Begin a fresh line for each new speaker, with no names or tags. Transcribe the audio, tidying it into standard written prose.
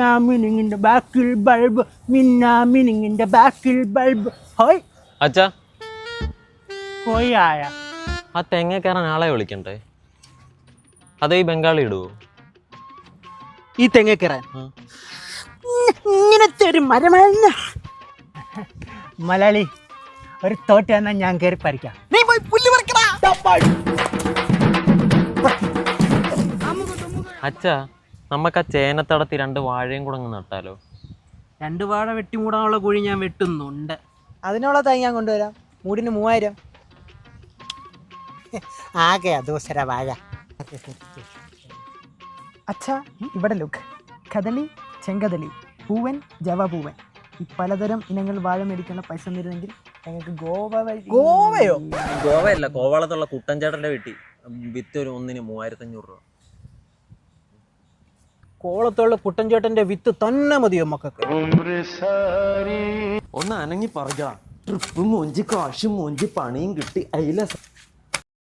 മിന്നാമിനിങ്ങിന്റെ ബാക്കിൽ ബൾബ് മിന്നാമിനിങ്ങിന്റെ ബാക്കിൽ ബൾബ് ഹോയ്
അച്ഛാ
ഹോയ് ആയ
ആ തെങ്ങ കയറാൻ ആളെ വിളിക്കണ്ടേ അതേ ഈ ബംഗാളി ഇടുവോ
ഈ തെങ്ങ കയറാൻ ഇങ്ങനത്തെ ഒരു മരമല്ല മലയാളി ഒരു തോട്ട എന്നാൽ ഞാൻ കയറി പറിക്കാം നീ പോയി പുല്ല് പറിക്കടാ.
അച്ഛാ നമുക്ക് ആ ചേനത്തടത്തി 2 വാഴയും കൂടെ അങ്ങ് നട്ടാലോ?
2 വാഴ വെട്ടി മൂടാനുള്ള കുഴി ഞാൻ വെട്ടുന്നുണ്ട്.
അതിനുള്ള തൈ ഞാൻ കൊണ്ടുവരാം. മൂടിന് 3000. ആകെ ദോസര വാഴ. അച്ഛാ ഇവിടെ ലുക്ക്. കദളി, ചെങ്കദളി, പൂവൻ, ജവ പൂവൻ, ഈ പലതരം ഇനങ്ങൾ വാഴ മേടിക്കാനുള്ള പൈസ തന്നിരുന്നെങ്കിൽ ഞങ്ങൾക്ക് ഗോവ വഴി.
ഗോവയോ?
ഗോവയല്ല, കോവളത്തുള്ള കുട്ടൻചേട്ടൻ്റെ വീട്ടിൽ വിത്ത് ഒരു 1-ന് 3500 രൂപ.
കോളത്തുള്ള കുട്ടൻചേട്ടന്റെ വിത്ത് തന്നെ മതിയോ മക്കൾക്ക്?
ഒന്ന് അനങ്ങി പറയാ. ട്രിപ്പ് മൊഞ്ചി കാശും മൊഞ്ചി പണിയും കിട്ടി. അയില